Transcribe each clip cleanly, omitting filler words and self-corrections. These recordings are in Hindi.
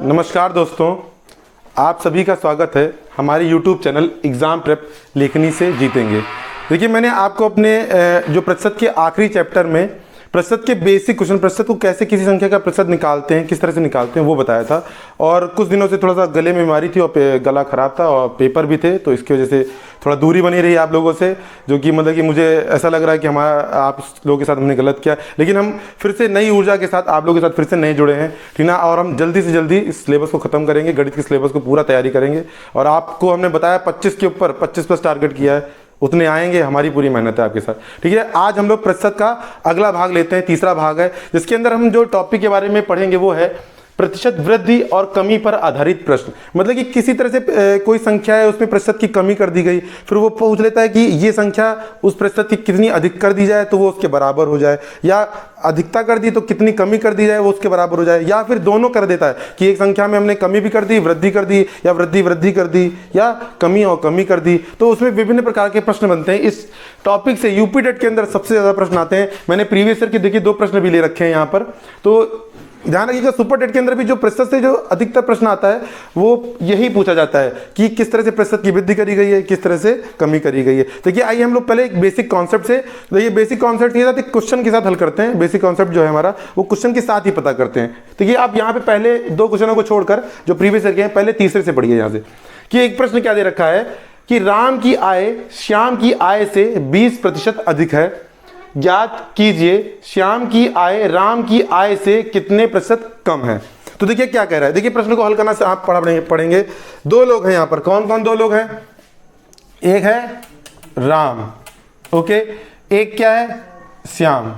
नमस्कार दोस्तों, आप सभी का स्वागत है हमारे YouTube चैनल एग्ज़ाम प्रेप लेखनी से जीतेंगे। देखिए, मैंने आपको अपने जो प्रतिशत के आखिरी चैप्टर में प्रतिशत के बेसिक क्वेश्चन, प्रतिशत को कैसे किसी संख्या का प्रतिशत निकालते हैं, किस तरह से निकालते हैं, वो बताया था। और कुछ दिनों से थोड़ा सा गले में बीमारी थी और गला ख़राब था और पेपर भी थे, तो इसकी वजह से थोड़ा दूरी बनी रही आप लोगों से, जो कि मतलब कि मुझे ऐसा लग रहा है कि आप लोगों के साथ हमने गलत किया। लेकिन हम फिर से नई ऊर्जा के साथ आप लोगों के साथ फिर से नए जुड़े हैं, ठीक ना। और हम जल्दी से जल्दी इस सिलेबस को ख़त्म करेंगे, गणित के सिलेबस को पूरा तैयारी करेंगे। और आपको हमने बताया 25 के ऊपर 25 प्लस टारगेट किया है, उतने आएंगे, हमारी पूरी मेहनत है आपके साथ, ठीक है। आज हम लोग प्रतिशत का अगला भाग लेते हैं, तीसरा भाग है, जिसके अंदर हम जो टॉपिक के बारे में पढ़ेंगे वो है प्रतिशत वृद्धि और कमी पर आधारित प्रश्न। मतलब कि किसी तरह से कोई संख्या है, उसमें प्रतिशत की कमी कर दी गई, फिर वो पूछ लेता है कि ये संख्या उस प्रतिशत की कितनी अधिक कर दी जाए तो वो उसके बराबर हो जाए, या अधिकता कर दी तो कितनी कमी कर दी जाए वो उसके बराबर हो जाए, या फिर दोनों कर देता है कि एक संख्या में हमने कमी भी कर दी, वृद्धि कर दी, या वृद्धि कर दी, या कमी और कमी कर दी। तो उसमें विभिन्न प्रकार के प्रश्न बनते हैं। इस टॉपिक से यूपी टेट के अंदर सबसे ज़्यादा प्रश्न आते हैं। मैंने प्रीवियस ईयर के देखिए 2 प्रश्न भी ले रखे हैं यहाँ पर, तो ध्यान रखिएगा सुपर टेट के अंदर भी जो प्रतिशत से जो अधिकतर प्रश्न आता है वो यही पूछा जाता है कि किस तरह से प्रतिशत की वृद्धि करी गई है, किस तरह से कमी करी गई है। देखिए, आइए हम लोग पहले एक बेसिक कॉन्सेप्ट से, देखिए बेसिक कॉन्सेप्ट के साथ एक क्वेश्चन के साथ हल करते हैं। बेसिक कॉन्सेप्ट जो है हमारा वो क्वेश्चन के साथ ही पता करते हैं। देखिए, आप यहाँ पे पहले 2 क्वेश्चनों को छोड़कर जो प्रीवियस ईयर के हैं, पहले तीसरे से पढ़िए यहाँ से कि एक प्रश्न क्या दे रखा है कि राम की आय श्याम की आय से 20% अधिक है, ज्ञात कीजिए श्याम की आय राम की आय से कितने प्रतिशत कम है। तो देखिए क्या कह रहा है, देखिए प्रश्न को हल करना से आप पढ़ेंगे। 2 लोग हैं यहाँ पर, कौन कौन 2 लोग हैं? एक है राम, ओके, एक क्या है? श्याम।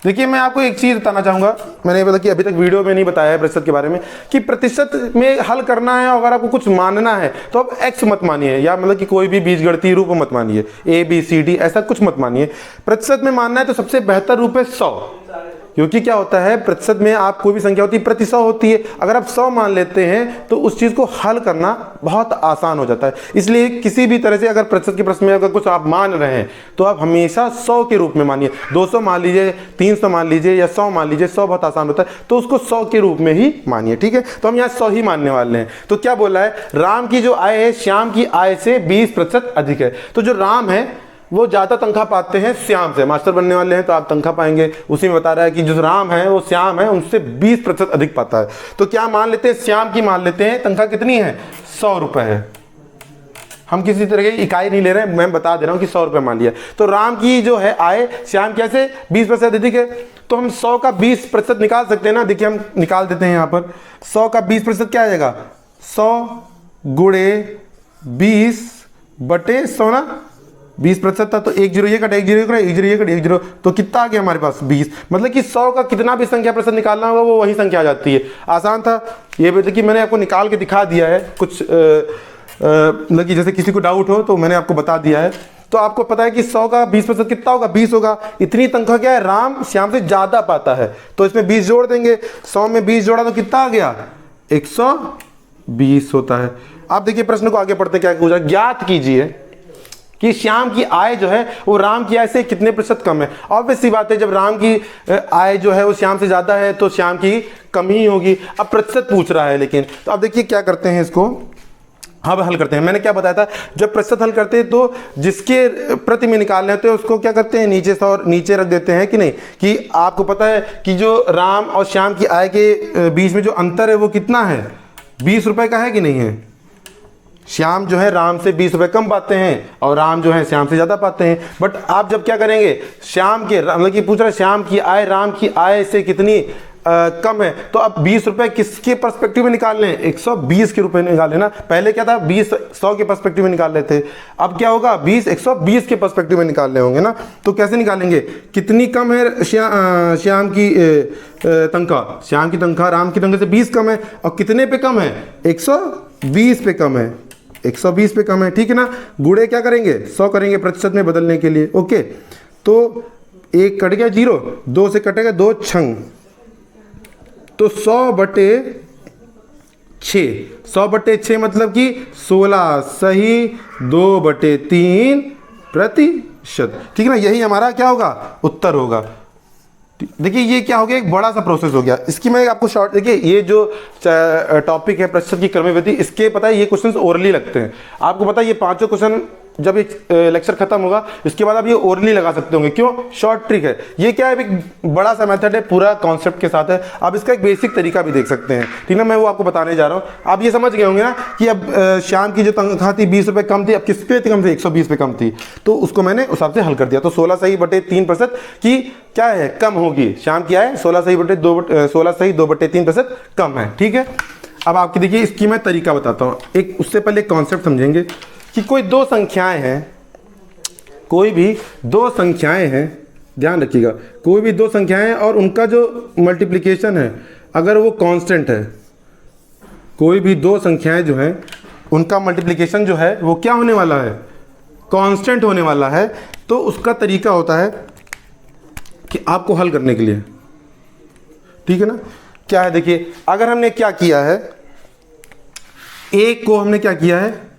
देखिए, मैं आपको एक चीज बताना चाहूंगा, मैंने मतलब कि अभी तक वीडियो में नहीं बताया है प्रतिशत के बारे में, कि प्रतिशत में हल करना है, अगर आपको कुछ मानना है तो आप x मत मानिए, या मतलब कि कोई भी बीजगणितीय रूप मत मानिए, ABCD ऐसा कुछ मत मानिए। प्रतिशत में मानना है तो सबसे बेहतर रूप है 100, क्योंकि क्या होता है प्रतिशत में आप कोई भी संख्या होती है प्रति 100 होती है। अगर आप 100 मान लेते हैं तो उस चीज को हल करना बहुत आसान हो जाता है। इसलिए किसी भी तरह से अगर प्रतिशत के प्रश्न में अगर कुछ आप मान रहे हैं तो आप हमेशा 100 के रूप में मानिए। 200 मान लीजिए, 300 मान लीजिए, या 100 मान लीजिए, 100 बहुत आसान होता है, तो उसको 100 के रूप में ही मानिए, ठीक है। तो हम यहाँ 100 ही मानने वाले हैं। तो क्या बोला है, राम की जो आय है श्याम की आय से 20% अधिक है। तो जो राम है वो ज्यादा तनख्वाह पाते हैं श्याम से, मास्टर बनने वाले हैं तो आप तनख्वाह पाएंगे। उसी में बता रहा है कि जो राम है वो श्याम है उनसे 20% अधिक पाता है। तो क्या मान लेते हैं, श्याम की मान लेते हैं, तनख्वाह कितनी है? 100 रुपए है। हम किसी तरह की इकाई नहीं ले रहे हैं, मैं बता दे रहा हूं कि 100 रुपए मान लिया। तो राम की जो है आय श्याम कैसे 20% अधिक है, तो हम 100 का 20% निकाल सकते हैं ना। देखिए, हम निकाल देते हैं यहाँ पर 100 का 20% क्या आ जाएगा? 100 गुणे 20 बटे 100 ना, 20% था तो 1 0 ये कट 1 0 ये कट 1 0 ये कट 1 0, तो कितना आ गया हमारे पास? 20। मतलब कि 100 का कितना भी संख्या प्रतिशत निकालना होगा वो वही संख्या आ जाती है। आसान था ये, देखिए मैंने आपको निकाल के दिखा दिया है। कुछ मतलब कि जैसे किसी को डाउट हो तो मैंने आपको बता दिया है। तो आपको पता है कि 100 का 20% कितना होगा? 20 होगा। इतनी तनख्वाह क्या है, राम श्याम से ज्यादा पाता है, तो इसमें 20 जोड़ देंगे। 100 में 20 जोड़ा तो कितना आ गया? 120 होता है। आप देखिए प्रश्न को आगे पढ़ते क्या पूछा, ज्ञात कीजिए कि श्याम की आय जो है वो राम की आय से कितने प्रतिशत कम है। ऑब्वियस सी बात है, जब राम की आय जो है वो श्याम से ज्यादा है तो श्याम की कम ही होगी। अब प्रतिशत पूछ रहा है लेकिन, तो अब देखिए क्या करते हैं, इसको अब हल करते हैं। मैंने क्या बताया था, जब प्रतिशत हल करते हैं तो जिसके प्रति में निकालने होते हैं उसको क्या करते हैं, नीचे से और नीचे रख देते हैं कि नहीं। कि आपको पता है कि जो राम और श्याम की आय के बीच में जो अंतर है वो कितना है? 20 रुपए का है कि नहीं है। श्याम जो है राम से 20 रुपए कम पाते हैं और राम जो है श्याम से ज्यादा पाते हैं। बट आप जब क्या करेंगे, श्याम के मतलब कि पूछ रहा है श्याम की आय राम की आय से कितनी कम है, तो अब 20 रुपए किसके पर्सपेक्टिव में निकाल लें? 120 के रुपए निकाल लेना। पहले क्या था, 20 100 के पर्सपेक्टिव में निकाल लेते, अब क्या होगा, 20 120 के पर्सपेक्टिव में निकाल ले होंगे ना। तो कैसे निकालेंगे, कितनी कम है श्याम की तनख्वाह? श्याम की तनख्वाह राम की तनख्वाह से 20 कम है, और कितने पे कम है? 120 पे कम है, 120 पे कम है, ठीक है ना। गुणे क्या करेंगे, 100 करेंगे प्रतिशत में बदलने के लिए, ओके। तो 1 कट गया 0, 2 से कटेगा 2 छंग, तो 100 बटे 6, 100 बटे 6 मतलब कि 16 सही 2 बटे 3 प्रतिशत, ठीक है ना। यही हमारा क्या होगा, उत्तर होगा, देखिए ये क्या हो गया, एक बड़ा सा प्रोसेस हो गया। इसकी मैं आपको शॉर्ट, देखिए ये जो टॉपिक है प्रतिशत की क्रमविधि, इसके पता है ये क्वेश्चंस ओरली लगते हैं। आपको पता है ये पांचों क्वेश्चन जब एक लेक्चर खत्म होगा इसके बाद आप ये ओरली लगा सकते होंगे। क्यों? शॉर्ट ट्रिक है ये। क्या है, एक बड़ा सा मेथड है, पूरा कॉन्सेप्ट के साथ है। आप इसका एक बेसिक तरीका भी देख सकते हैं, ठीक है। मैं वो आपको बताने जा रहा हूँ। आप ये समझ गए होंगे ना कि अब शाम की जो तनख्वाह थी 20 रुपये कम थी, अब किस पे कम थी, 120 पे कम थी, तो उसको मैंने उस हिसाब से हल कर दिया। तो 16 सही बटे 3% की क्या है, कम होगी। शाम की आए 16 सही 2/3% कम है, ठीक है। अब आपकी देखिए इसकी मैं तरीका बताता हूँ। एक उससे पहले एक कॉन्सेप्ट समझेंगे कि कोई दो संख्याएं हैं, कोई भी दो संख्याएं हैं, ध्यान रखिएगा, कोई भी दो संख्याएं हैं और उनका जो मल्टीप्लिकेशन है अगर वो कांस्टेंट है, कोई भी दो संख्याएं जो हैं उनका मल्टीप्लिकेशन जो है वो क्या होने वाला है, कांस्टेंट होने वाला है। तो उसका तरीका होता है कि आपको हल करने के लिए, ठीक है ना, क्या है, देखिए अगर हमने क्या किया है, एक को हमने क्या किया है,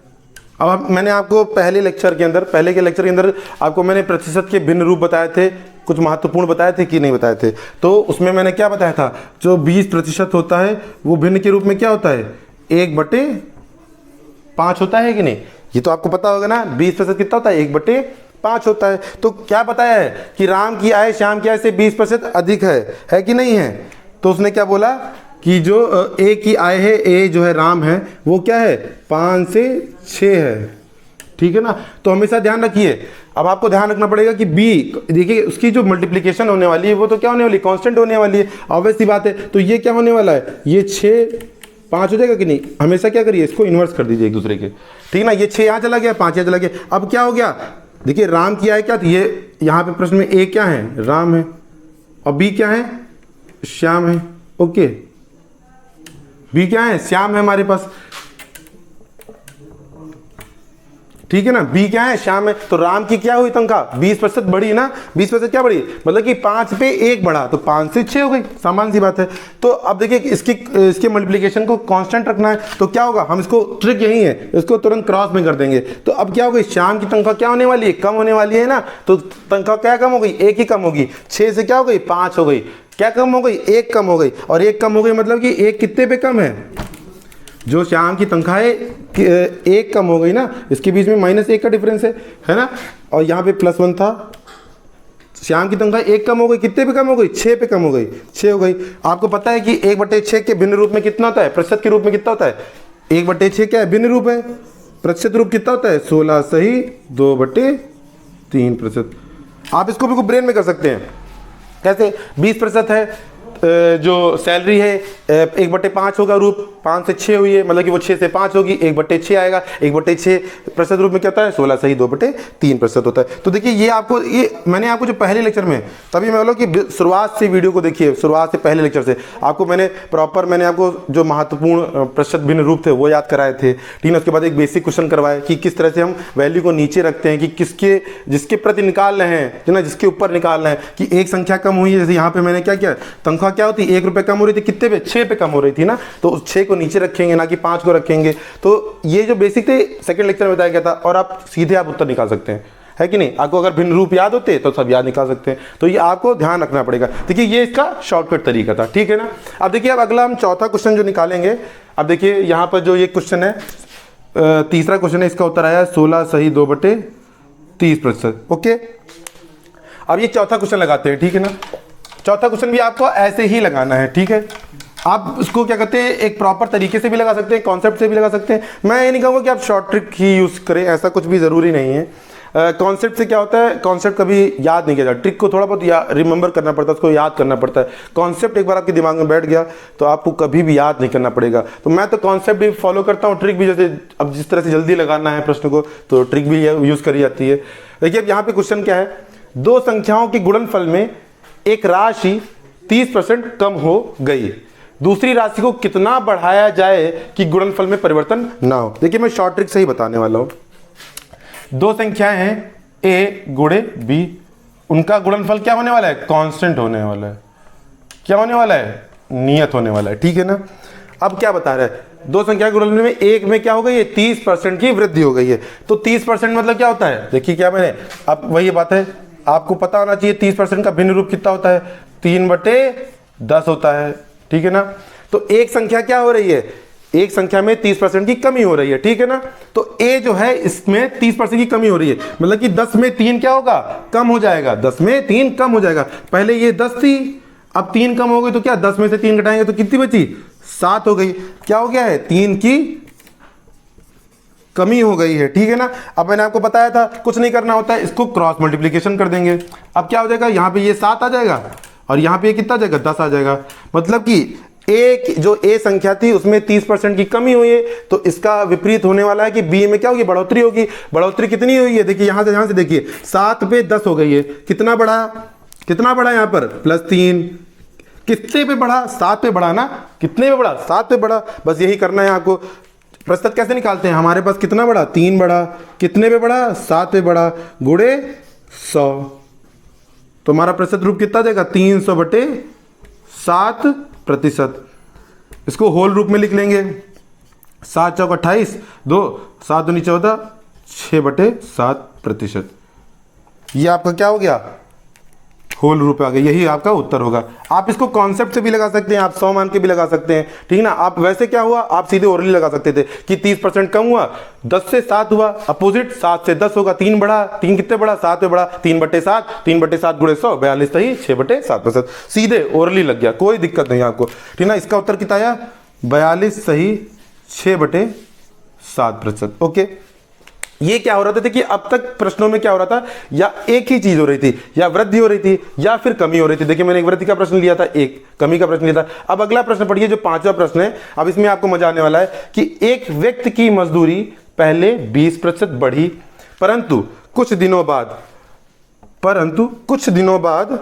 अब मैंने आपको पहले के लेक्चर के अंदर आपको मैंने प्रतिशत के भिन्न रूप बताए थे, कुछ महत्वपूर्ण बताए थे कि नहीं बताए थे। तो उसमें मैंने क्या बताया था, जो 20% होता है वो भिन्न के रूप में क्या होता है, 1/5 होता है कि नहीं। ये तो आपको पता होगा ना, 20% कितना होता है, 1/5 होता है। तो क्या बताया है कि राम की आय श्याम की आय से 20% अधिक है कि नहीं है। तो उसने क्या बोला कि जो ए की आय है, ए जो है राम है, वो क्या है 5 से 6 है, ठीक है ना। तो हमेशा ध्यान रखिए, अब आपको ध्यान रखना पड़ेगा कि बी, देखिए उसकी जो मल्टीप्लिकेशन होने वाली है वो तो क्या होने वाली है, कांस्टेंट होने वाली है, ऑब्वियस सी बात है। तो ये क्या होने वाला है, ये 6 5 हो जाएगा कि नहीं। हमेशा क्या करिए, इसको इन्वर्स कर दीजिए एक दूसरे के, ठीक ना। ये 6 यहाँ चला गया, 5 यहाँ चला गया। अब क्या हो गया, देखिए राम की आय क्या थी, ये यहाँ पे प्रश्न में ए क्या है, राम है, और बी क्या है, श्याम है। ओके, बी क्या है, श्याम है हमारे पास, ठीक है ना। बी क्या है, श्याम है। तो राम की क्या हुई तनख्वाह, 20% बढ़ी ना, 20% क्या बढ़ी, मतलब कि 5 पे 1 बढ़ा तो 5 से 6 हो गई, सामान्य सी बात है। तो अब देखिए इसके मल्टीप्लिकेशन को कांस्टेंट रखना है, तो क्या होगा, हम इसको ट्रिक यही है, इसको तुरंत क्रॉस में कर देंगे। तो अब क्या हो गई, श्याम की तनख्वाह क्या होने वाली है, कम होने वाली है ना। तो तनख्वाह क्या कम हो गई, 1 ही कम होगी, 6 से क्या हो गई, 5 हो गई। क्या कम हो गई, 1 कम हो गई, और 1 कम हो गई मतलब कि 1 कितने पे कम है, जो श्याम की तनख्वाह है 1 कम हो गई ना, इसके बीच में -1 का डिफरेंस है ना। और यहाँ पे +1 था, श्याम की तनख्वाह 1 कम हो गई, कितने पे कम हो गई, 6 पे कम हो गई, 6 हो गई। आपको पता है कि 1/6 के भिन्न रूप में कितना होता है, प्रतिशत के रूप में कितना होता है, 1/6 क्या है, भिन्न रूप है, प्रतिशत रूप कितना होता है, 16 सही 2/3%। आप इसको बिल्कुल ब्रेन में कर सकते हैं। कैसे, 20% है, जो सैलरी है 1/5 होगा रूप, 5 से 6 हुई है, मतलब कि वो 6 से 5 होगी, 1/6 आएगा, 1/6 प्रतिशत रूप में क्या होता है, 16 सही 2/3% होता है। तो देखिए ये आपको, ये मैंने आपको जो पहले लेक्चर में, तभी मैं बोला कि शुरुआत से वीडियो को देखिए, शुरुआत से पहले लेक्चर से आपको मैंने आपको जो महत्वपूर्ण प्रतिशत भिन्न रूप थे वो याद कराए थे, ठीक है। उसके बाद एक बेसिक क्वेश्चन करवाए कि किस तरह से हम वैल्यू को नीचे रखते हैं, कि जिसके प्रति निकाल रहे हैं, है ना, जिसके ऊपर निकाल रहे हैं, कि एक संख्या कम हुई है, जैसे यहाँ पे मैंने क्या किया, तनख्वाह क्या होती, 1 रुपये कम हो रही थी, कितने पे, 6 पे कम हो रही थी ना, तो 6 को नीचे रखेंगे ना कि 5 को रखेंगे। तो ये जो बेसिक थे सेकंड लेक्चर में बताया गया था, और आप सीधे उत्तर निकाल सकते हैं, है कि नहीं। आपको अगर भिन्न रूप याद होते तो सब याद निकाल सकते हैं। तो ये आपको ध्यान रखना पड़ेगा। देखिए ये इसका शॉर्टकट तरीका था, ठीक है ना। अब देखिए, अब अगला हम चौथा क्वेश्चन जो निकालेंगे। अब देखिए यहाँ पर जो ये क्वेश्चन है, तीसरा क्वेश्चन है, इसका उत्तर आया 16 सही 2/30%। ओके, अब ये चौथा क्वेश्चन लगाते हैं, ठीक है ना। चौथा क्वेश्चन भी आपको ऐसे ही लगाना है, ठीक है। आप इसको क्या कहते हैं, एक प्रॉपर तरीके से भी लगा सकते हैं, कॉन्सेप्ट से भी लगा सकते हैं। मैं ये नहीं कहूँगा कि आप शॉर्ट ट्रिक ही यूज़ करें, ऐसा कुछ भी ज़रूरी नहीं है। कॉन्सेप्ट से क्या होता है, कॉन्सेप्ट कभी याद नहीं किया जाता, ट्रिक को थोड़ा बहुत रिमेंबर करना पड़ता है, उसको याद करना पड़ता है। कॉन्सेप्ट एक बार आपके दिमाग में बैठ गया तो आपको कभी भी याद नहीं करना पड़ेगा। तो मैं तो कॉन्सेप्ट भी फॉलो करता हूँ, ट्रिक भी, जैसे अब जिस तरह से जल्दी लगाना है प्रश्न को, तो ट्रिक भी यूज़ करी जाती है। देखिए अब यहाँ पे क्वेश्चन क्या है, दो संख्याओं के गुणनफल में एक राशि 30% कम हो गई, दूसरी राशि को कितना बढ़ाया जाए कि गुणनफल में परिवर्तन ना हो। देखिए मैं शॉर्ट ट्रिक से ही बताने वाला हूं। दो संख्याएं हैं a गुणे b, उनका गुणनफल क्या होने वाला है, कांस्टेंट होने वाला है। क्या होने वाला है, नियत होने वाला है, ठीक है ना। अब क्या बता रहा है, दो संख्या के गुणनफल में एक में क्या हो गई है, 30% की वृद्धि हो गई है। तो 30% मतलब क्या होता है, देखिए क्या मैंने, अब वही बात है, आपको पता होना चाहिए 30% का भिन्न रूप कितना होता है। 3/10 होता है, ठीक है ना। तो एक संख्या क्या हो रही है, एक संख्या में 30% की कमी हो रही है, ठीक है ना। तो a जो है इसमें 30% की कमी हो रही है, मतलब कि 10 में 3 क्या होगा, कम हो जाएगा, 10 में 3 कम हो जाएगा। पहले ये 10 थी, अब 3 कम हो गई, तो क्या 10 में से 3 घटाएंगे तो कितनी बची, 7 हो गई। क्या हो गया है, 3 की कमी हो गई है, ठीक है ना। अब मैंने आपको बताया था कुछ नहीं करना होता है, इसको क्रॉस मल्टीप्लिकेशन कर देंगे। अब क्या हो जाएगा, यहाँ पे ये 7 आ जाएगा और यहाँ पे कितना आ जाएगा, 10 आ जाएगा। मतलब कि एक जो ए संख्या थी उसमें 30% की कमी हुई है, तो इसका विपरीत होने वाला है कि बी में क्या होगी, बढ़ोतरी होगी। बढ़ोतरी कितनी हुई है, देखिए यहाँ से देखिए 7 पे 10 हो गई है, कितना बढ़ा, कितना बढ़ा यहाँ पर +3, कितने पे बढ़ा, 7 पे बढ़ा ना, कितने पे बढ़ा, 7 पे बढ़ा। बस यही करना है आपको। प्रतिशत कैसे निकालते हैं, हमारे पास कितना बढ़ा, 3 बढ़ा, कितने पे बढ़ा, 7 पे बढ़ा, गुणे 100, तो हमारा प्रतिशत रूप कितना देगा, 300/7%। इसको होल रूप में लिख लेंगे, 7 चौक 28, 2 7 दूनी 14, 6/7%। ये आपका क्या हो गया, होल रूप आ गया, यही आपका उत्तर होगा। आप इसको कॉन्सेप्ट से भी लगा सकते हैं, आप 100 मान के भी लगा सकते हैं, ठीक है ना। आप वैसे क्या हुआ, आप सीधे ओरली लगा सकते थे कि 30% कम हुआ, 10 से 7 हुआ, अपोजिट 7 से 10 होगा, 3 बढ़ा, 3 कितने बढ़ा, 7 पे बढ़ा, 3/7, 3/7 गुणे 100, 42 सही, 6/7%। सीधे ओरली लग गया, कोई दिक्कत नहीं आपको, ठीक ना। इसका उत्तर कितना आया, 42 सही, 6/7%। ओके, ये क्या हो रहा था, देखिए अब तक प्रश्नों में क्या हो रहा था, या एक ही चीज हो रही थी, या वृद्धि हो रही थी या फिर कमी हो रही थी। देखिए मैंने एक वृद्धि का प्रश्न लिया था, एक कमी का प्रश्न लिया था। अब अगला प्रश्न पढ़िए, जो 5वां प्रश्न है। अब इसमें आपको मजा आने वाला है कि एक व्यक्ति की मजदूरी पहले 20% बढ़ी, परंतु कुछ दिनों बाद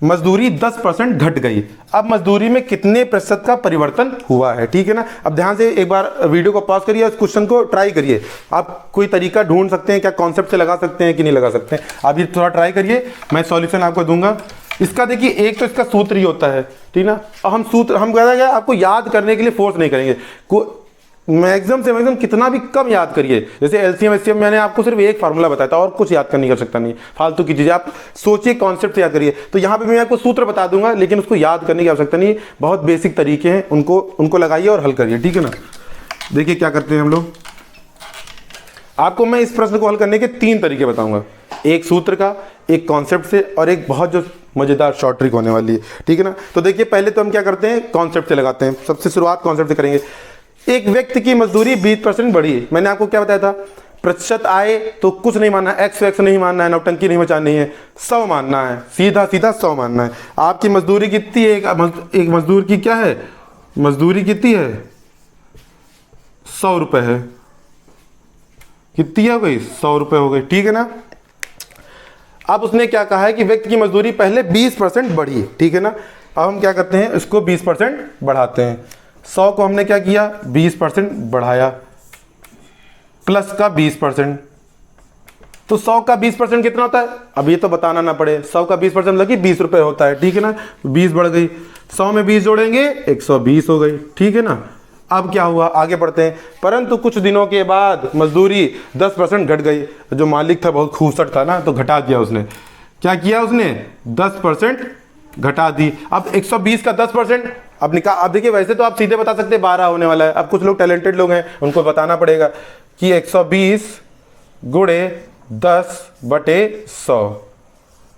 मजदूरी 10% घट गई। अब मजदूरी में कितने प्रतिशत का परिवर्तन हुआ है, ठीक है ना। अब ध्यान से एक बार वीडियो को पॉज करिए, इस क्वेश्चन को ट्राई करिए। आप कोई तरीका ढूंढ सकते हैं क्या, कॉन्सेप्ट से लगा सकते हैं कि नहीं लगा सकते हैं, आप ये थोड़ा ट्राई करिए, मैं सॉल्यूशन आपको दूंगा इसका। देखिए एक तो इसका सूत्र ही होता है, ठीक ना। और हम कहता है आपको याद करने के लिए फोर्स नहीं करेंगे, मैक्सिमम से मैक्सिमम कितना भी कम याद करिए। जैसे एलसीएम एचसीएम मैंने आपको सिर्फ एक फार्मूला बताया था और कुछ याद करने कर सकता नहीं, फालतू की चीजें आप सोचिए, कॉन्सेप्ट याद करिए। तो यहाँ पे मैं आपको सूत्र बता दूंगा, लेकिन उसको याद करने की आवश्यकता नहीं, बहुत बेसिक तरीके हैं, उनको लगाइए और हल करिए, ठीक है ना। देखिए क्या करते हैं हम लोग, आपको मैं इस प्रश्न को हल करने के 3 तरीके बताऊंगा, एक सूत्र का, एक कॉन्सेप्ट से, और एक बहुत जो मजेदार शॉर्ट ट्रिक होने वाली है, ठीक है ना। तो देखिए पहले तो हम क्या करते हैं, कॉन्सेप्ट से लगाते हैं, सबसे शुरुआत कॉन्सेप्ट से करेंगे। एक व्यक्ति की मजदूरी 20% बढ़ी, मैंने आपको क्या बताया था, प्रतिशत आए तो कुछ नहीं मानना, एक्स नहीं मानना है, नौटंकी नहीं मचानी है, 100 मानना है, सीधा 100 मानना है। आपकी मजदूरी कितनी है, एक मजदूर की क्या है, मजदूरी कितनी है, 100 रुपए है, कितनी हो गई, 100 रुपए हो गई, ठीक है ना। अब उसने क्या कहा है कि व्यक्ति की मजदूरी पहले 20% बढ़ी, ठीक है ना। अब हम क्या करते हैं, इसको 20% बढ़ाते हैं। 100 को हमने क्या किया, 20% बढ़ाया, प्लस का 20%, तो 100 का 20% कितना होता है, अब ये तो बताना ना पड़े, 100 का 20% मतलब कि 20 रुपए होता है, ठीक है ना। 20 बढ़ गई, 100 में 20 जोड़ेंगे 120 हो गई, ठीक है ना। अब क्या हुआ, आगे बढ़ते हैं। परंतु कुछ दिनों के बाद मजदूरी 10% घट गई। जो मालिक था बहुत खूबसूरत था ना, तो घटा दिया उसने, क्या किया उसने, 10% घटा दी। अब 120 का 10%, अब देखिए वैसे तो आप सीधे बता सकते 12 होने वाला है, अब कुछ लोग टैलेंटेड लोग हैं, उनको बताना पड़ेगा कि 120 गुणे 10/100।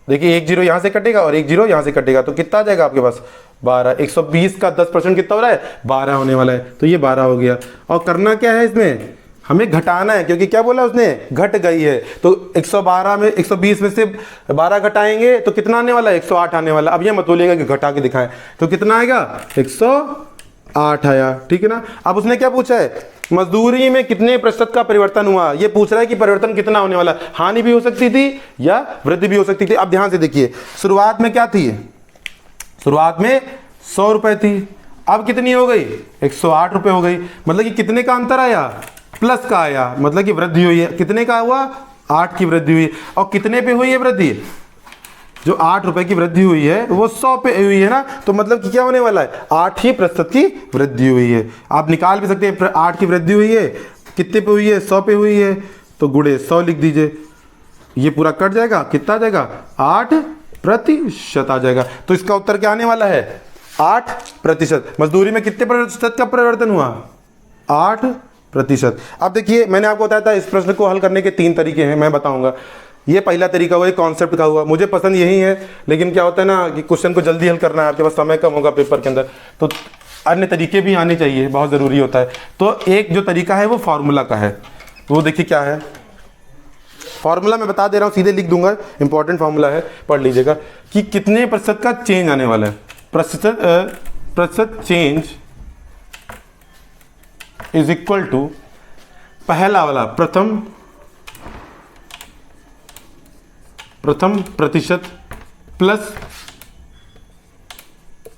देखिए एक 0 यहां से कटेगा और एक 0 यहां से कटेगा, तो कितना आ जाएगा आपके पास, 12। 120 का 10% कितना हो रहा है, 12 होने वाला है, तो ये 12 हो गया। और करना क्या है इसमें, हमें घटाना है, क्योंकि क्या बोला उसने, घट गई है। तो 120 में से 12 घटाएंगे तो कितना आने वाला है, 108 आने वाला। अब ये मत बोलिएगा कि घटा के दिखाएं, तो कितना आएगा, 108 आया, ठीक है ना। अब उसने क्या पूछा है, मजदूरी में कितने प्रतिशत का परिवर्तन हुआ, ये पूछ रहा है कि परिवर्तन कितना होने वाला, हानि भी हो सकती थी या वृद्धि भी हो सकती थी। अब ध्यान से देखिए, शुरुआत में क्या थी, शुरुआत में 100 रुपए थी, अब कितनी हो गई, 108 रुपए हो गई। मतलब कि कितने का अंतर आया, प्लस का आया, मतलब कि वृद्धि हुई है। कितने का हुआ, 8 की वृद्धि हुई। और कितने पे हुई है वृद्धि, जो 8 रुपए की वृद्धि हुई है वो 100 पे हुई है ना, तो मतलब कि क्या होने वाला है, 8% की वृद्धि हुई है। आप निकाल भी सकते हैं, 8 की वृद्धि हुई है, कितने पे हुई है, 100 पे हुई है, तो गुणे 100 लिख दीजिए, ये पूरा कट जाएगा, कितना आ जाएगा, 8 प्रतिशत आ जाएगा। तो इसका उत्तर क्या आने वाला है? 8%। मजदूरी में कितने प्रतिशत का परिवर्तन हुआ? 8%। अब देखिए मैंने आपको बताया था इस प्रश्न को हल करने के 3 तरीके हैं, मैं बताऊंगा। ये पहला तरीका हुआ, कॉन्सेप्ट का हुआ, मुझे पसंद यही है, लेकिन क्या होता है ना कि क्वेश्चन को जल्दी हल करना है, आपके पास समय कम होगा पेपर के अंदर, तो अन्य तरीके भी आने चाहिए, बहुत ज़रूरी होता है। तो एक जो तरीका है वो फार्मूला का है, वो देखिए क्या है। फार्मूला मैं बता दे रहा हूँ, सीधे लिख दूंगा, इंपॉर्टेंट फार्मूला है, पढ़ लीजिएगा कि कितने प्रतिशत का चेंज आने वाला है। प्रतिशत चेंज इज इक्वल टू पहला वाला प्रथम प्रतिशत प्लस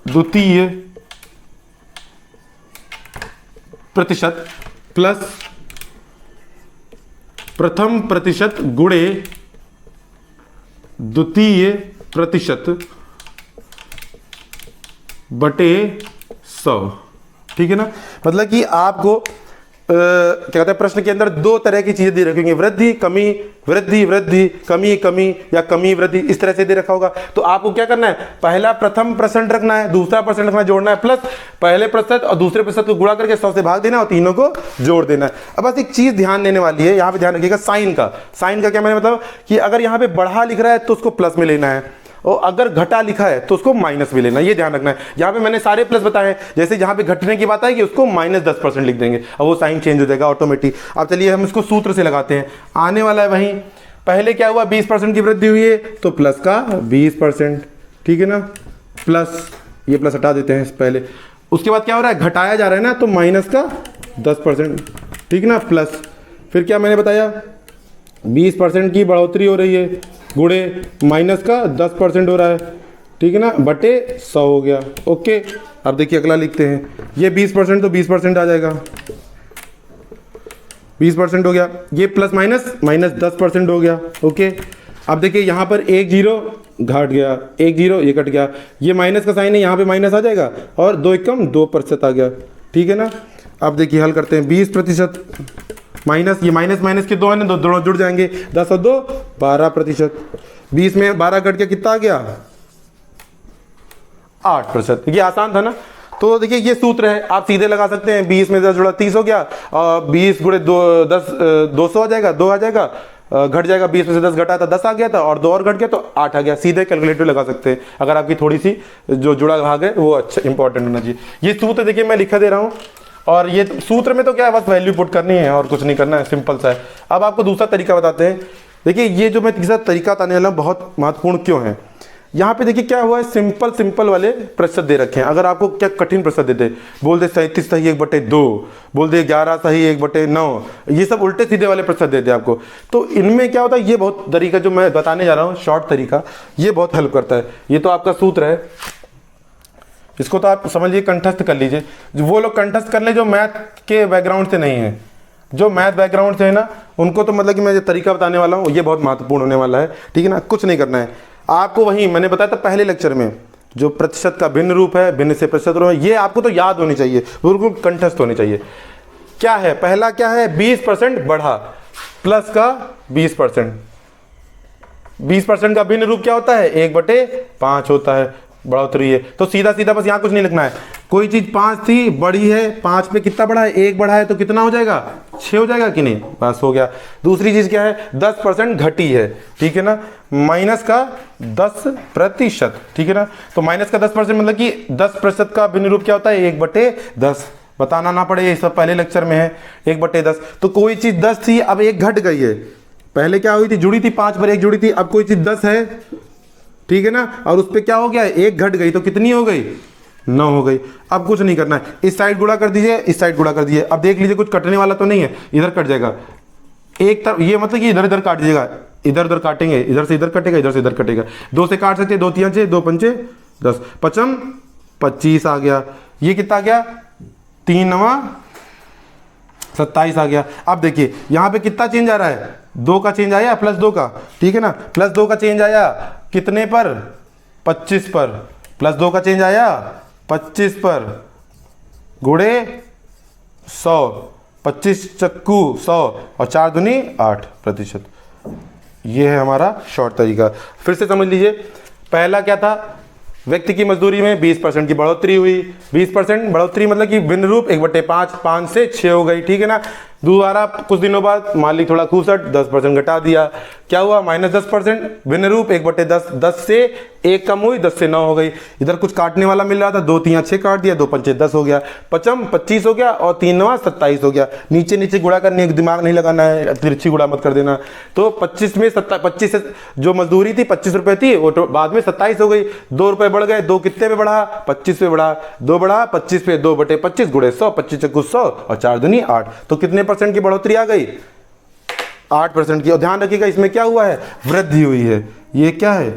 द्वितीय प्रतिशत प्लस प्रथम प्रतिशत गुणे द्वितीय प्रतिशत बटे 100। ठीक है ना? मतलब कि आपको क्या कहते हैं, प्रश्न के अंदर 2 तरह की चीजें दे रखेंगे, वृद्धि कमी, वृद्धि वृद्धि, कमी कमी, या कमी वृद्धि, इस तरह से दे रखा होगा। तो आपको क्या करना है, पहला प्रथम परसेंट रखना है, दूसरा परसेंट रखना है, जोड़ना है, प्लस पहले प्रतिशत और दूसरे प्रतिशत को गुणा करके 100 से भाग देना और तीनों को जोड़ देना है। अब बस एक चीज ध्यान देने वाली है, यहाँ पे ध्यान रखिएगा साइन का। साइन का क्या मैंने मतलब कि अगर यहाँ पे बढ़ा लिख रहा है तो उसको प्लस में लेना है, और अगर घटा लिखा है तो उसको माइनस में लेना, ये ध्यान रखना है। यहाँ पे मैंने सारे प्लस बताए हैं, जैसे जहाँ पे घटने की बात आएगी उसको -10% लिख देंगे और वो साइन चेंज हो जाएगा ऑटोमेटिक। अब चलिए हम इसको सूत्र से लगाते हैं, आने वाला है वहीं। पहले क्या हुआ, 20% की वृद्धि हुई है तो प्लस का 20%, ठीक है ना, प्लस, ये प्लस हटा देते हैं पहले। उसके बाद क्या हो रहा है, घटाया जा रहा है ना, तो माइनस का 10%, ठीक है ना, प्लस, फिर क्या मैंने बताया, 20% की बढ़ोतरी हो रही है, गुणे माइनस का 10% हो रहा है, ठीक है ना, बटे 100 हो गया। ओके, अब देखिए अगला लिखते हैं, ये 20% तो 20% आ जाएगा, 20% हो गया, ये प्लस माइनस माइनस 10% हो गया। ओके, अब देखिए यहाँ पर 1 0 घट गया, 1 0 ये कट गया, ये माइनस का साइन है, यहाँ पे माइनस आ जाएगा, और 2 एकम 2% आ गया, ठीक है ना। अब देखिए हल करते हैं, 20% माइनस, ये माइनस माइनस के 2 है ना, दोनों जुड़ जाएंगे, 10 और 2 12%, 20 में 12 कट के कितना आ गया, 8%। ये आसान था ना। तो देखिए ये सूत्र है, आप सीधे लगा सकते हैं, 20 में 10 जुड़ा 30 हो गया, और 20 गुणे 200 आ जाएगा, 2 आ जाएगा, घट जाएगा, 20 में से 10 घटा था 10 आ गया था, और 2 और घट गया तो 8 आ गया। सीधे कैलकुलेटर लगा सकते हैं, अगर आपकी थोड़ी सी जो जुड़ा भाग है वो अच्छा इंपॉर्टेंट होना चाहिए। ये सूत्र देखिए मैं लिखा दे रहा हूँ, और ये सूत्र में तो क्या है, बस वैल्यू पुट करनी है और कुछ नहीं करना है, सिंपल सा है। अब आपको दूसरा तरीका बताते हैं। देखिए ये जो मैं तीसरा तरीका बताने वाला हूँ बहुत महत्वपूर्ण क्यों है। यहाँ पे देखिए क्या हुआ है, सिंपल वाले प्रतिशत दे रखे हैं। अगर आपको क्या कठिन प्रतिशत देते, बोल दे 37 सही 1/2, बोल दे 11 सही 1/9, ये सब उल्टे सीधे वाले प्रतिशत देते हैं आपको। तो इनमें क्या होता है, ये बहुत तरीका जो मैं बताने जा रहा हूँ, शॉर्ट तरीका, ये बहुत हेल्प करता है। ये तो आपका सूत्र है, इसको तो आप समझिए, कंठस्थ कर लीजिए। वो लोग कंठस्थ कर ले जो मैथ के बैकग्राउंड से नहीं है, जो मैथ बैकग्राउंड से है ना, उनको तो मतलब कि मैं जो तरीका बताने वाला हूँ ये बहुत महत्वपूर्ण होने वाला है, ठीक है ना। कुछ नहीं करना है आपको, वही मैंने बताया था पहले लेक्चर में, जो प्रतिशत का भिन्न रूप है, भिन्न से प्रतिशत रूप है, ये आपको तो याद होनी चाहिए, बिल्कुल कंठस्थ होनी चाहिए। क्या है, पहला क्या है, 20% बढ़ा, प्लस का 20%, 20% का भिन्न रूप क्या होता है, 1/5 होता है, बढ़ोतरी है। तो सीधा सीधा बस यहाँ कुछ नहीं लिखना है, कोई चीज 5 थी, बढ़ी है, 5 पे कितना बढ़ा है, 1 बढ़ा है, तो कितना हो जाएगा, 6 हो जाएगा कि नहीं, बस हो गया। दूसरी चीज क्या है, 10% घटी है, ठीक है ना, माइनस का 10%, ठीक है ना। तो माइनस का 10% मतलब कि 10% का भिन्न रूप क्या होता है, 1/10, बताना ना पड़े, ये सब पहले लेक्चर में है, 1/10। तो कोई चीज 10 थी, अब 1 घट गई है, पहले क्या हुई थी, जुड़ी थी, 5 पर 1 जुड़ी थी, अब कोई चीज 10 है, ठीक है ना, और उस पर क्या हो गया, 1 घट गई, तो कितनी हो गई, 9 हो गई। अब कुछ नहीं करना है, इस साइड गुणा कर दीजिए, इस साइड गुणा कर दीजिए। अब देख लीजिए कुछ कटने वाला तो नहीं है, इधर कट जाएगा एक तरफ, ये मतलब कि इधर इधर काट दीजिएगा, इधर उधर काटेंगे, इधर से इधर कटेगा, इधर से इधर कटेगा, 2 से काट सकते हैं, 2 3 6, 2 5 10, 5 25 आ गया, ये कितना आ गया, 3 9 27 आ गया। अब देखिए यहाँ पे कितना चेंज आ रहा है, 2 का चेंज आया, +2 का, ठीक है ना, +2 का चेंज आया कितने पर, 25 पर, +2 का चेंज आया 25 पर, गुणे 100, 25 चक्कू 100, और 4 दूनी 8%। ये है हमारा शॉर्ट तरीका। फिर से समझ लीजिए, पहला क्या था, व्यक्ति की मजदूरी में 20% की बढ़ोतरी हुई। 20% बढ़ोतरी मतलब कि भिन्न रूप 1/5, 5 से 6 हो गई, ठीक है ना। दोबारा कुछ दिनों बाद मालिक थोड़ा खूसट 10% घटा दिया, क्या हुआ -10%। भिन्न रूप 1/10, 10 से 1 कम हुई, 10 से 9 हो गई। इधर कुछ काटने वाला मिल रहा था, 2 3 6 काट दिया, 2 5 10 हो गया, पचम 25 हो गया और 3 9 27 हो गया। नीचे नीचे गुणा करने, दिमाग नहीं लगाना है, तिरछी गुणा मत कर देना। तो 25 में 25 से जो मजदूरी थी 25 रुपए थी, वो तो बाद में 27 हो गई। 2 रुपए बढ़ गए, 2 कितने पे बढ़ा, 25 पे बढ़ा, 2 बढ़ा 25 पे, 2/25 गुणे 100, 25 चक्कू 100 और 4 दूनी 8, तो कितने % की बढ़ोतरी आ गई, 8% की। और ध्यान रखिएगा इसमें क्या हुआ है, वृद्धि हुई है। ये क्या है,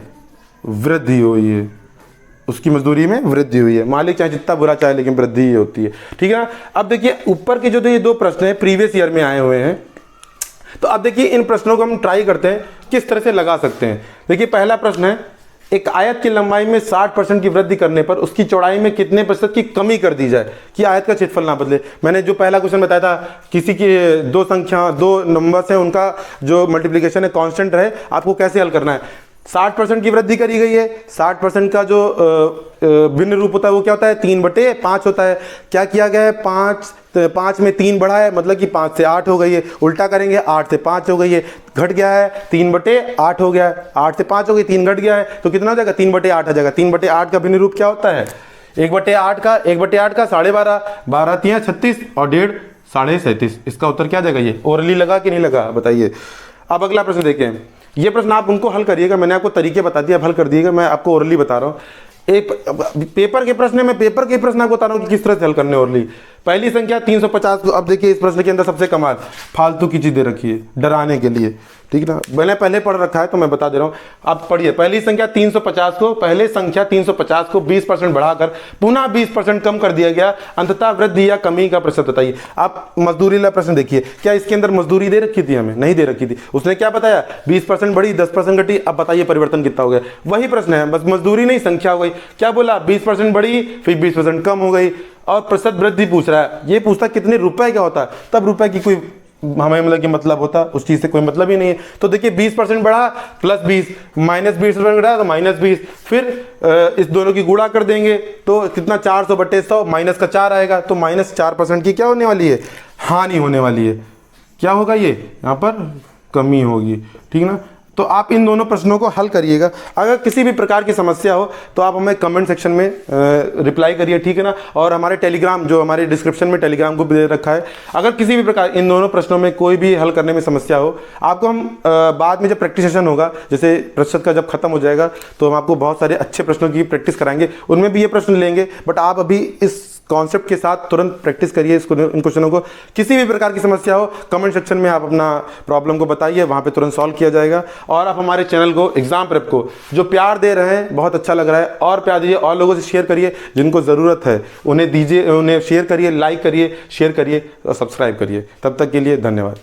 वृद्धि हुई है, उसकी मजदूरी में वृद्धि हुई है। मालिक चाहे जितना बुरा चाहे लेकिन वृद्धि ही होती है, ठीक है ना। अब देखिए ऊपर के जो ये 2 प्रश्न है प्रीवियस ईयर में आए हुए हैं, तो अब देखिए इन प्रश्नों को हम ट्राई करते हैं किस तरह से लगा सकते हैं। देखिए पहला प्रश्न है, एक आयत की लंबाई में 60% की वृद्धि करने पर उसकी चौड़ाई में कितने % की कमी कर दी जाए कि आयत का क्षेत्रफल ना बदले। मैंने जो पहला क्वेश्चन बताया था, किसी की 2 नंबर्स हैं, उनका जो मल्टीप्लिकेशन है कांस्टेंट रहे, आपको कैसे हल करना है। 60% की वृद्धि करी गई है, 60% का जो भिन्न रूप होता है वो क्या होता है, 3/5 होता है। क्या किया गया है, 5 में 3 बढ़ा है, मतलब कि 5 से 8 हो गई है। उल्टा करेंगे, 8 से 5 हो गई है, घट गया है, 3/8 हो गया है। 8 से 5 हो गई, 3 घट गया है, तो कितना हो जाएगा, 3/8 आ जाएगा। 3/8 का भिन्न रूप क्या होता है, 1/8 का 12.5, 12 3 36 और 1.5 37। इसका उत्तर क्या आ जाएगा, ये ओरली लगा कि नहीं लगा बताइए। अब अगला प्रश्न देखें, ये प्रश्न आप उनको हल करिएगा, मैंने आपको तरीके बता दिया, हल कर दिएगा, मैं आपको ओरली बता रहा हूँ। एक पेपर के प्रश्न है, मैं पेपर के प्रश्न आपको बता रहा हूँ कि किस तरह से हल करने ओरली। पहली संख्या 350। अब देखिए इस प्रश्न के अंदर सबसे कमाल फालतू की चीज़ दे रखी है डराने के लिए, ठीक है ना। मैंने पहले पढ़ रखा है तो मैं बता दे रहा हूँ, आप पढ़िए। पहली संख्या 350 को, पहले संख्या 350 को 20% बढ़ाकर पुनः 20% कम कर दिया गया, अंततः वृद्धि या कमी का प्रतिशत बताइए। आप मजदूरी वाला प्रश्न देखिए, क्या इसके अंदर मजदूरी दे रखी थी, हमें नहीं दे रखी थी। उसने क्या बताया, 20% बढ़ी, 10% घटी, अब बताइए परिवर्तन कितना हो गया। वही प्रश्न है, बस मजदूरी नहीं संख्या हो गई। क्या बोला, 20% बढ़ी फिर 20% कम हो गई, और प्रतिशत वृद्धि पूछ रहा है। ये पूछता कितने रुपए क्या होता है, तब रुपए की कोई हमें मतलब कि मतलब होता, उस चीज से कोई मतलब ही नहीं है। तो देखिए 20% बढ़ा +20, -20% बढ़ा तो -20, फिर इस दोनों की गुणा कर देंगे तो कितना, 400/100, माइनस का 4 आएगा, तो -4% की क्या होने वाली है, हानि होने वाली है। क्या होगा, ये यहाँ पर कमी होगी, ठीक ना। तो आप इन दोनों प्रश्नों को हल करिएगा। अगर किसी भी प्रकार की समस्या हो तो आप हमें कमेंट सेक्शन में रिप्लाई करिए, ठीक है ना। और हमारे टेलीग्राम, जो हमारे डिस्क्रिप्शन में टेलीग्राम ग्रुप दे रखा है, अगर किसी भी प्रकार इन दोनों प्रश्नों में कोई भी हल करने में समस्या हो, आपको हम बाद में जब प्रैक्टिस सेशन होगा, जैसे प्रतिशत का जब खत्म हो जाएगा, तो हम आपको बहुत सारे अच्छे प्रश्नों की प्रैक्टिस कराएंगे, उनमें भी ये प्रश्न लेंगे। बट आप अभी इस कॉन्सेप्ट के साथ तुरंत प्रैक्टिस करिए इन क्वेश्चनों को। किसी भी प्रकार की समस्या हो, कमेंट सेक्शन में आप अपना प्रॉब्लम को बताइए, वहाँ पे तुरंत सॉल्व किया जाएगा। और आप हमारे चैनल को, एग्जाम प्रेप को जो प्यार दे रहे हैं, बहुत अच्छा लग रहा है, और प्यार दीजिए, और लोगों से शेयर करिए, जिनको ज़रूरत है उन्हें दीजिए, उन्हें शेयर करिए, लाइक करिए, शेयर करिए और सब्सक्राइब करिए। तब तक के लिए धन्यवाद।